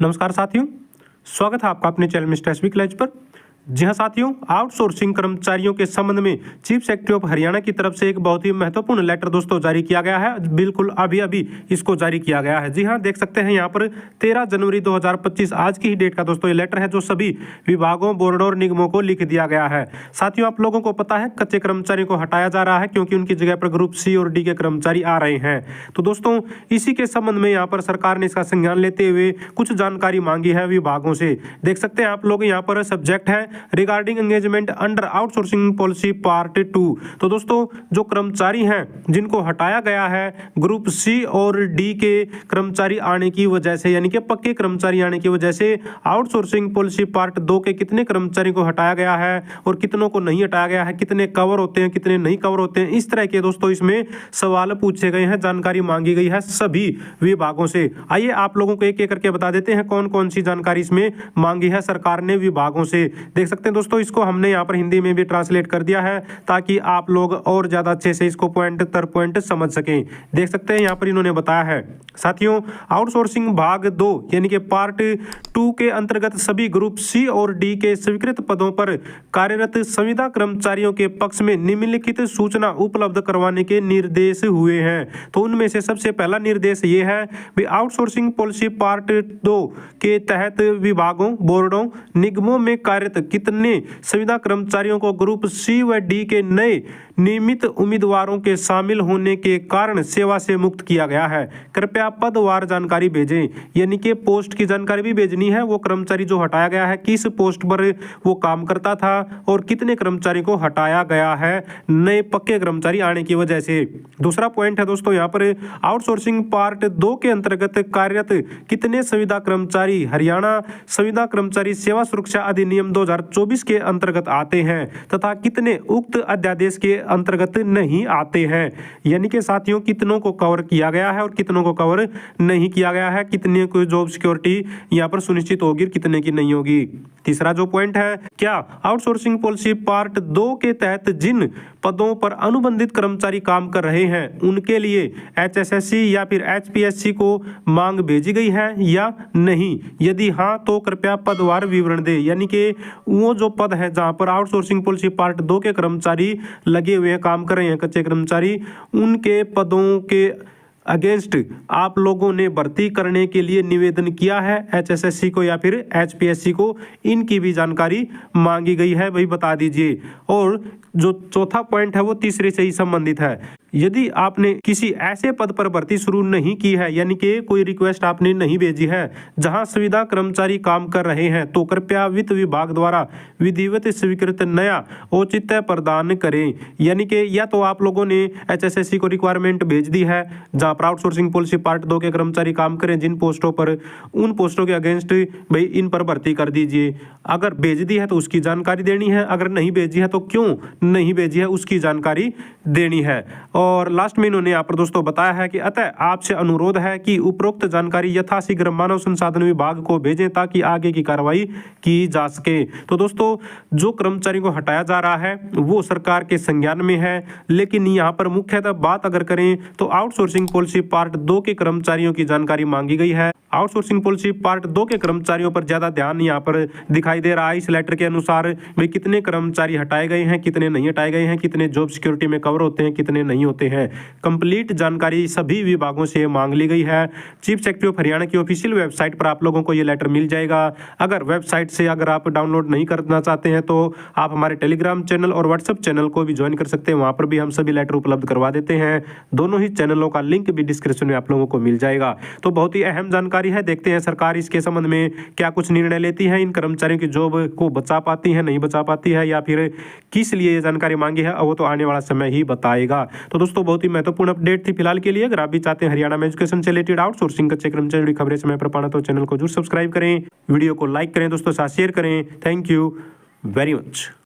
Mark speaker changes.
Speaker 1: नमस्कार साथियों, स्वागत है आपका अपने चैनल मिस्टर एसबी कॉलेज पर। जी हाँ साथियों, आउटसोर्सिंग कर्मचारियों के संबंध में चीफ सेक्रेटरी ऑफ हरियाणा की तरफ से एक बहुत ही महत्वपूर्ण लेटर दोस्तों जारी किया गया है। बिल्कुल अभी अभी इसको जारी किया गया है। जी हाँ, देख सकते हैं यहाँ पर 13 जनवरी 2025 आज की ही डेट का दोस्तों ये लेटर है जो सभी विभागों, बोर्डों और निगमों को लिख दिया गया है। साथियों, आप लोगों को पता है कच्चे कर्मचारियों को हटाया जा रहा है क्योंकि उनकी जगह पर ग्रुप सी और डी के कर्मचारी आ रहे हैं। तो दोस्तों इसी के संबंध में यहाँ पर सरकार ने इसका संज्ञान लेते हुए कुछ जानकारी मांगी है विभागों से। देख सकते हैं आप लोग यहाँ पर सब्जेक्ट है regarding engagement under outsourcing policy part 2। तो दोस्तों जो कर्मचारी हैं जिनको हटाया गया है ग्रुप सी और डी के कर्मचारी आने की वजह से, यानी कि पक्के कर्मचारी आने की वजह से आउटसोर्सिंग पॉलिसी पार्ट 2 के कितने कर्मचारी को हटाया गया है और कितनों को नहीं हटाया गया है, कितने कवर होते हैं, कितने नहीं कवर होते हैं, इस तरह के दोस्तों इसमें सवाल पूछे गए हैं, जानकारी मांगी गई है सभी विभागों से। आइए आप लोगों को एक एक करके बता देते हैं कौन कौन सी जानकारी इसमें मांगी है सरकार ने विभागों से। देख सकते हैं दोस्तों, इसको हमने यहाँ पर हिंदी में भी ट्रांसलेट कर दिया है ताकि आप लोग और ज्यादा अच्छे से इसको पॉइंट तर पॉइंट समझ सकें। देख सकते हैं यहाँ पर इन्होंने बताया है साथियों, आउटसोर्सिंग भाग 2 यानी कि पार्ट 2 के अंतर्गत सभी ग्रुप सी और डी के स्वीकृत पदों पर कार्यरत संविदा कर्मचारियों के पक्ष में निम्नलिखित सूचना उपलब्ध करवाने के निर्देश हुए हैं। तो उनमें से सबसे पहला निर्देश ये है कि आउटसोर्सिंग पॉलिसी पार्ट 2 के तहत विभागों, बोर्डों, निगमों में कार्यरत कितने संविदा कर्मचारियों को ग्रुप सी व डी के नए नियमित उम्मीदवारों के शामिल होने के कारण सेवा से मुक्त किया गया है। कृपया पदवार जानकारी भेजें, यानी कि पोस्ट की जानकारी भी भेजनी है। वो कर्मचारी जो हटाया गया है किस पोस्ट पर वो काम करता था और कितने कर्मचारी को हटाया गया है नए पक्के कर्मचारी आने की वजह से। दूसरा पॉइंट है दोस्तों यहाँ पर आउटसोर्सिंग पार्ट 2 के अंतर्गत कार्यरत कितने संविदा कर्मचारी हरियाणा संविदा कर्मचारी सेवा सुरक्षा अधिनियम 2024 के अंतर्गत आते हैं तथा कितने उक्त अध्यादेश के अंतर्गत नहीं आते हैं। यानी कि साथियों कितनों को कवर किया गया है और कितनों को कवर नहीं किया गया है, कितने को जॉब सिक्योरिटी यहाँ पर सुनिश्चित होगी, कितने की नहीं होगी। तीसरा जो पॉइंट है, क्या आउटसोर्सिंग पॉलिसी पार्ट 2 के तहत जिन पदों पर अनुबंधित कर्मचारी काम कर रहे हैं उनके लिए HSSC या फिर HPSC को मांग भेजी गई है या नहीं? यदि हाँ तो कृपया पदवार विवरण दे। यानी कि वो जो पद है जहां पर आउटसोर्सिंग पॉलिसी पार्ट 2 के कर्मचारी लगे हुए हैं, काम कर रहे हैं, कच्चे कर्मचारी, उनके पदों के अगेंस्ट आप लोगों ने भर्ती करने के लिए निवेदन किया है HSSC को या फिर HPSC को, इनकी भी जानकारी मांगी गई है, वही बता दीजिए। और जो चौथा पॉइंट है वो तीसरे से ही संबंधित है। यदि आपने किसी ऐसे पद पर भर्ती शुरू नहीं की है, यानी कि कोई रिक्वेस्ट आपने नहीं भेजी है जहां संविदा कर्मचारी काम कर रहे हैं, तो कृपया वित्त विभाग द्वारा विधिवत स्वीकृत नया औचित्य प्रदान करें। यानी कि या तो आप लोगों ने HSSC को रिक्वायरमेंट भेज दी है जहां पर आउटसोर्सिंग पॉलिसी पार्ट 2 के कर्मचारी काम करें जिन पोस्टों पर, उन पोस्टों के अगेंस्ट भाई इन पर भर्ती कर दीजिए। अगर भेज दी है तो उसकी जानकारी देनी है, अगर नहीं भेजी है तो क्यों नहीं भेजी है उसकी जानकारी देनी है। और लास्ट में इन्होंने यहाँ पर दोस्तों बताया है कि अतः आपसे अनुरोध है कि उपरोक्त जानकारी यथाशीघ्र मानव संसाधन विभाग को भेजें ताकि आगे की कार्रवाई की जा सके। तो दोस्तों जो कर्मचारी को हटाया जा रहा है वो सरकार के संज्ञान में है, लेकिन यहाँ पर मुख्यतः बात अगर करें तो आउटसोर्सिंग पॉलिसी पार्ट 2 के कर्मचारियों की जानकारी मांगी गई है। आउटसोर्सिंग पॉलिसी पार्ट 2 के कर्मचारियों पर ज्यादा ध्यान यहाँ पर दिखाई दे रहा है। इस लेटर के अनुसार भाई कितने कर्मचारी हटाए गए हैं, कितने नहीं हटाए गए हैं, कितने जॉब सिक्योरिटी में कवर होते हैं, कितने नहीं होते हैं, कंप्लीट जानकारी सभी विभागों से मांग ली गई है। चीफ सेक्रेटरी ऑफ हरियाणा की ऑफिशियल वेबसाइट पर आप लोगों को ये लेटर मिल जाएगा। अगर वेबसाइट से अगर आप डाउनलोड नहीं करना चाहते हैं तो आप हमारे टेलीग्राम चैनल और व्हाट्सएप चैनल को भी ज्वाइन कर सकते हैं, वहां पर भी हम सभी लेटर उपलब्ध करवा देते हैं। दोनों ही चैनलों का लिंक भी डिस्क्रिप्शन में आप लोगों को मिल जाएगा। तो बहुत ही अहम जानकारी है, देखते हैं सरकार इसके संबंध में क्या कुछ निर्णय लेती है, इन कर्मचारियों की जॉब को बचा पाती है, नहीं बचा पाती है, या फिर किस लिए ये जानकारी मांगी है वो तो आने वाला समय ही बताएगा। तो दोस्तों बहुत ही महत्वपूर्ण अपडेट थी फिलहाल के लिए। अगर आप भी चाहते हैं हरियाणा में एजुकेशन से रिलेटेड आउटसोर्सिंग कच्चे कर्मचारी जुड़ी खबरें समय पर पाना तो चैनल को जरूर सब्सक्राइब करें, वीडियो को लाइक करें, दोस्तों साथ शेयर करें। Thank you very much.